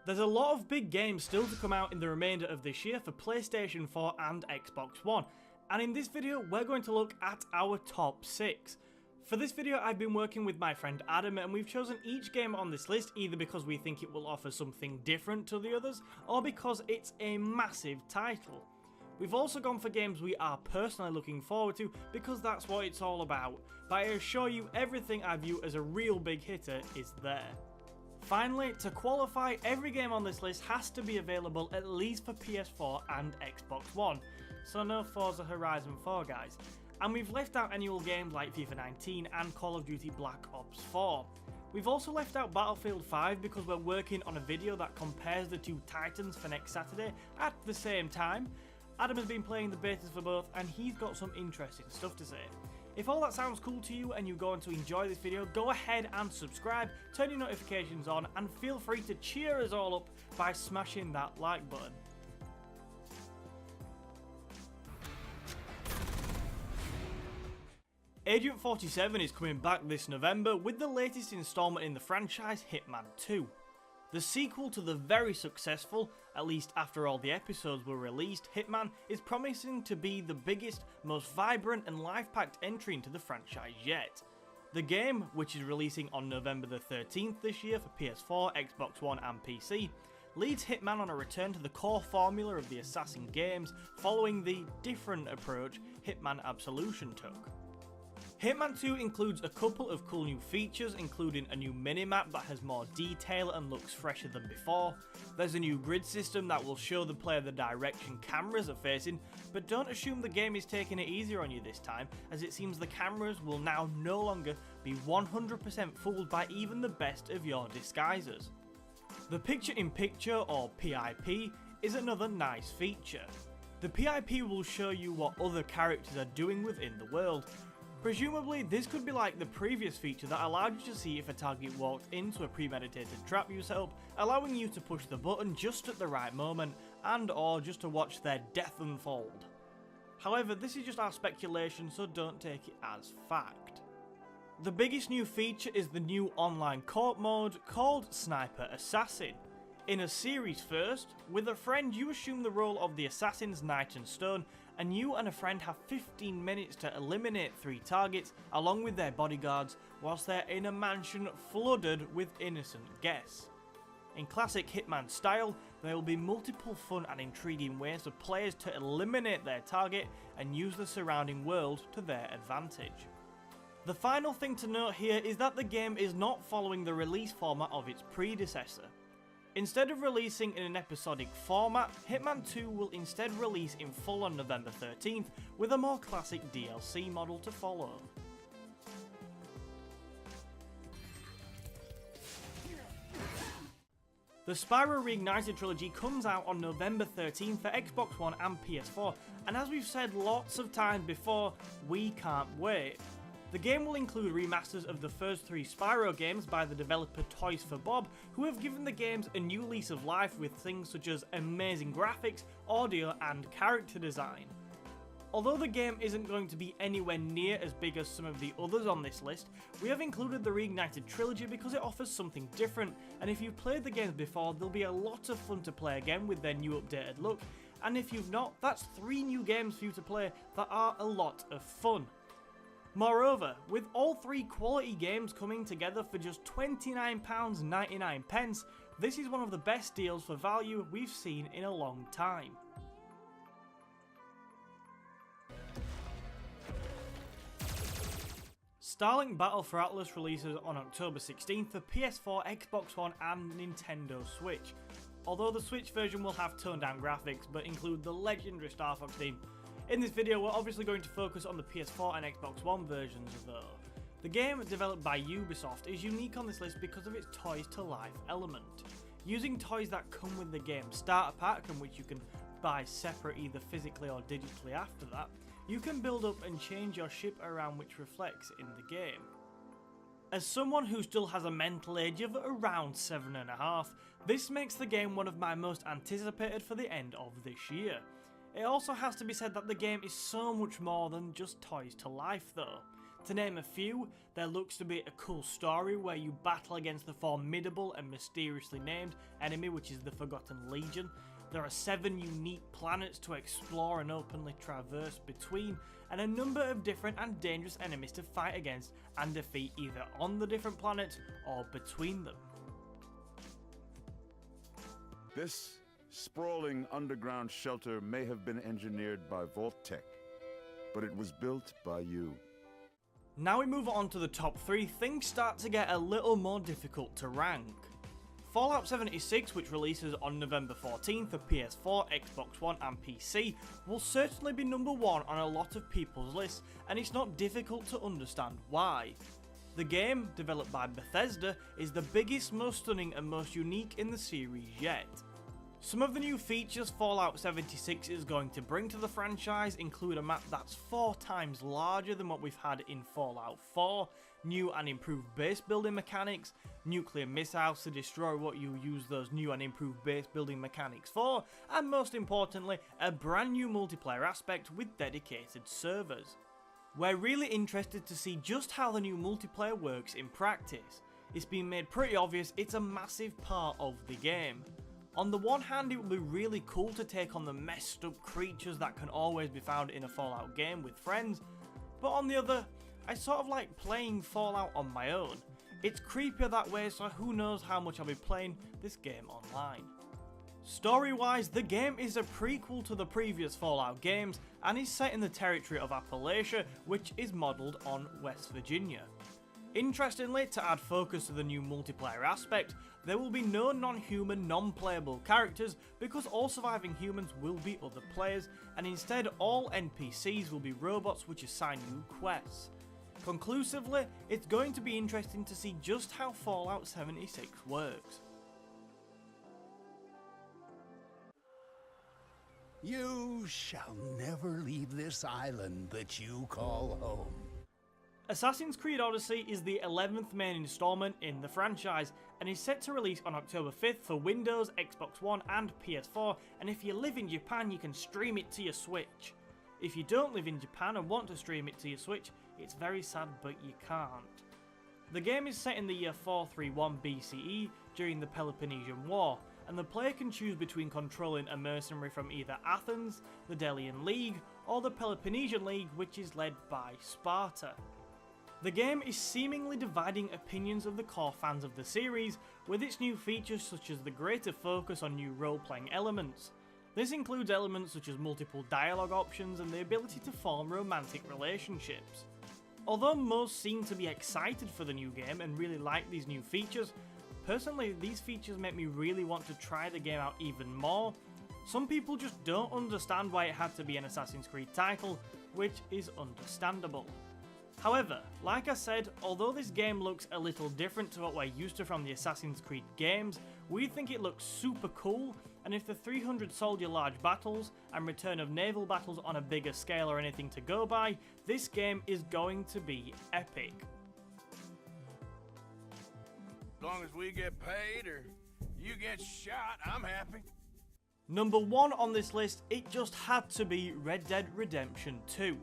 There's a lot of big games still to come out in the remainder of this year for PlayStation 4 and Xbox One, and in this video we're going to look at our top 6. For this video I've been working with my friend Adam and we've chosen each game on this list either because we think it will offer something different to the others or because it's a massive title. We've also gone for games we are personally looking forward to because that's what it's all about, but I assure you everything I view as a real big hitter is there. Finally, to qualify, every game on this list has to be available at least for PS4 and Xbox One, so no Forza Horizon 4 guys. And we've left out annual games like FIFA 19 and Call of Duty Black Ops 4. We've also left out Battlefield 5 because we're working on a video that compares the two titans for next Saturday at the same time. Adam has been playing the betas for both and he's got some interesting stuff to say. If all that sounds cool to you and you're going to enjoy this video, go ahead and subscribe, turn your notifications on, and feel free to cheer us all up by smashing that like button. Agent 47 is coming back this November with the latest installment in the franchise, Hitman 2. The sequel to the very successful, at least after all the episodes were released, Hitman is promising to be the biggest, most vibrant and life-packed entry into the franchise yet. The game, which is releasing on November the 13th this year for PS4, Xbox One and PC, leads Hitman on a return to the core formula of the Assassin games following the different approach Hitman Absolution took. Hitman 2 includes a couple of cool new features, including a new minimap that has more detail and looks fresher than before. There's a new grid system that will show the player the direction cameras are facing, but don't assume the game is taking it easier on you this time, as it seems the cameras will now no longer be 100% fooled by even the best of your disguisers. The picture-in-picture, or PIP, is another nice feature. The PIP will show you what other characters are doing within the world. Presumably, this could be like the previous feature that allowed you to see if a target walked into a premeditated trap you set up, allowing you to push the button just at the right moment and or just to watch their death unfold. However, this is just our speculation, so don't take it as fact. The biggest new feature is the new online co-op mode called Sniper Assassin. In a series first, with a friend you assume the role of the Assassin's Knight and Stone, and you and a friend have 15 minutes to eliminate 3 targets along with their bodyguards whilst they're in a mansion flooded with innocent guests. In classic Hitman style, there will be multiple fun and intriguing ways for players to eliminate their target and use the surrounding world to their advantage. The final thing to note here is that the game is not following the release format of its predecessor. Instead of releasing in an episodic format, Hitman 2 will instead release in full on November 13th with a more classic DLC model to follow. The Spyro Reignited Trilogy comes out on November 13th for Xbox One and PS4, and as we've said lots of times before, we can't wait. The game will include remasters of the first 3 Spyro games by the developer Toys for Bob, who have given the games a new lease of life with things such as amazing graphics, audio and character design. Although the game isn't going to be anywhere near as big as some of the others on this list, we have included the Reignited Trilogy because it offers something different, and if you've played the games before, there'll be a lot of fun to play again with their new updated look, and if you've not, that's 3 new games for you to play that are a lot of fun. Moreover, with all 3 quality games coming together for just £29.99, this is one of the best deals for value we've seen in a long time. Starlink Battle for Atlas releases on October 16th for PS4, Xbox One and Nintendo Switch. Although the Switch version will have toned down graphics but include the legendary Star Fox theme. In this video we're obviously going to focus on the PS4 and Xbox One versions though. The game, developed by Ubisoft, is unique on this list because of its toys to life element. Using toys that come with the game starter pack and which you can buy separate either physically or digitally after that, you can build up and change your ship around which reflects in the game. As someone who still has a mental age of around 7.5, this makes the game one of my most anticipated for the end of this year. It also has to be said that the game is so much more than just toys to life though. To name a few, there looks to be a cool story where you battle against the formidable and mysteriously named enemy, which is the Forgotten Legion. There are 7 unique planets to explore and openly traverse between, and a number of different and dangerous enemies to fight against and defeat either on the different planets or between them. This sprawling underground shelter may have been engineered by Vault-Tec, but it was built by you. Now we move on to the top 3, things start to get a little more difficult to rank. Fallout 76, which releases on November 14th for PS4, Xbox One and PC, will certainly be number 1 on a lot of people's lists, and it's not difficult to understand why. The game, developed by Bethesda, is the biggest, most stunning and most unique in the series yet. Some of the new features Fallout 76 is going to bring to the franchise include a map that's 4 times larger than what we've had in Fallout 4, new and improved base building mechanics, nuclear missiles to destroy what you use those new and improved base building mechanics for, and most importantly, a brand new multiplayer aspect with dedicated servers. We're really interested to see just how the new multiplayer works in practice. It's been made pretty obvious it's a massive part of the game. On the one hand, it would be really cool to take on the messed up creatures that can always be found in a Fallout game with friends, but on the other, I sort of like playing Fallout on my own. It's creepier that way, so who knows how much I'll be playing this game online. Story-wise, the game is a prequel to the previous Fallout games and is set in the territory of Appalachia, which is modelled on West Virginia. Interestingly, to add focus to the new multiplayer aspect, there will be no non-human, non-playable characters because all surviving humans will be other players, and instead all NPCs will be robots which assign you quests. Conclusively, it's going to be interesting to see just how Fallout 76 works. You shall never leave this island that you call home. Assassin's Creed Odyssey is the 11th main installment in the franchise and is set to release on October 5th for Windows, Xbox One and PS4, and if you live in Japan you can stream it to your Switch. If you don't live in Japan and want to stream it to your Switch, it's very sad but you can't. The game is set in the year 431 BCE during the Peloponnesian War, and the player can choose between controlling a mercenary from either Athens, the Delian League, or the Peloponnesian League, which is led by Sparta. The game is seemingly dividing opinions of the core fans of the series, with its new features such as the greater focus on new role-playing elements. This includes elements such as multiple dialogue options and the ability to form romantic relationships. Although most seem to be excited for the new game and really like these new features, personally these features make me really want to try the game out even more. Some people just don't understand why it had to be an Assassin's Creed title, which is understandable. However, like I said, although this game looks a little different to what we're used to from the Assassin's Creed games, we think it looks super cool, and if the 300 soldier large battles and return of naval battles on a bigger scale are anything to go by, this game is going to be epic. As long as we get paid or you get shot, I'm happy. Number 1 on this list, it just had to be Red Dead Redemption 2.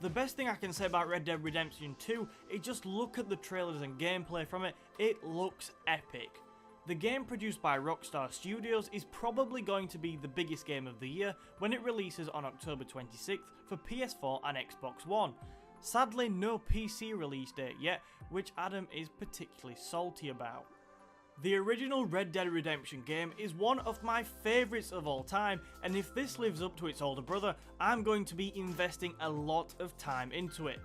The best thing I can say about Red Dead Redemption 2 is just look at the trailers and gameplay from it, it looks epic. The game produced by Rockstar Studios is probably going to be the biggest game of the year when it releases on October 26th for PS4 and Xbox One. Sadly, no PC release date yet, which Adam is particularly salty about. The original Red Dead Redemption game is one of my favourites of all time, and if this lives up to its older brother, I'm going to be investing a lot of time into it.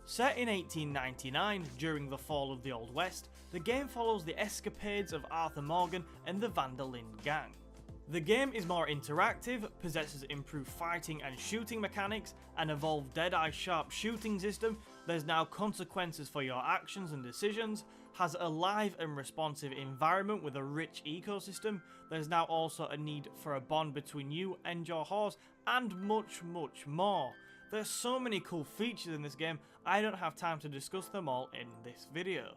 Set in 1899, during the fall of the Old West, the game follows the escapades of Arthur Morgan and the Van der Linde gang. The game is more interactive, possesses improved fighting and shooting mechanics, an evolved dead-eye sharp shooting system, there's now consequences for your actions and decisions, has a live and responsive environment with a rich ecosystem, there's now also a need for a bond between you and your horse, and much more. There's so many cool features in this game, I don't have time to discuss them all in this video.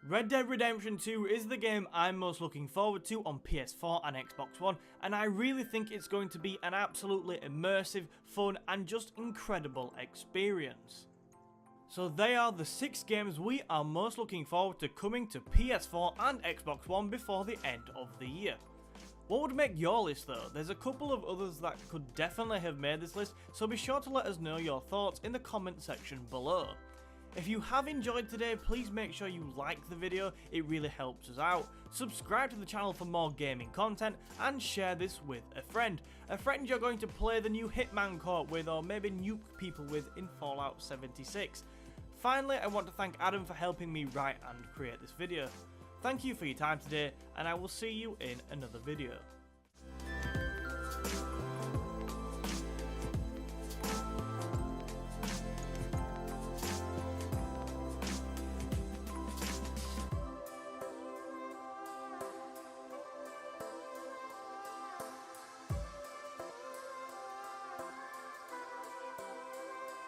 Red Dead Redemption 2 is the game I'm most looking forward to on PS4 and Xbox One, and I really think it's going to be an absolutely immersive, fun and just incredible experience. So they are the 6 games we are most looking forward to coming to PS4 and Xbox One before the end of the year. What would make your list though? There's a couple of others that could definitely have made this list, so be sure to let us know your thoughts in the comment section below. If you have enjoyed today, please make sure you like the video, it really helps us out. Subscribe to the channel for more gaming content, and share this with a friend. A friend you're going to play the new Hitman co-op with, or maybe nuke people with in Fallout 76. Finally, I want to thank Adam for helping me write and create this video. Thank you for your time today, and I will see you in another video.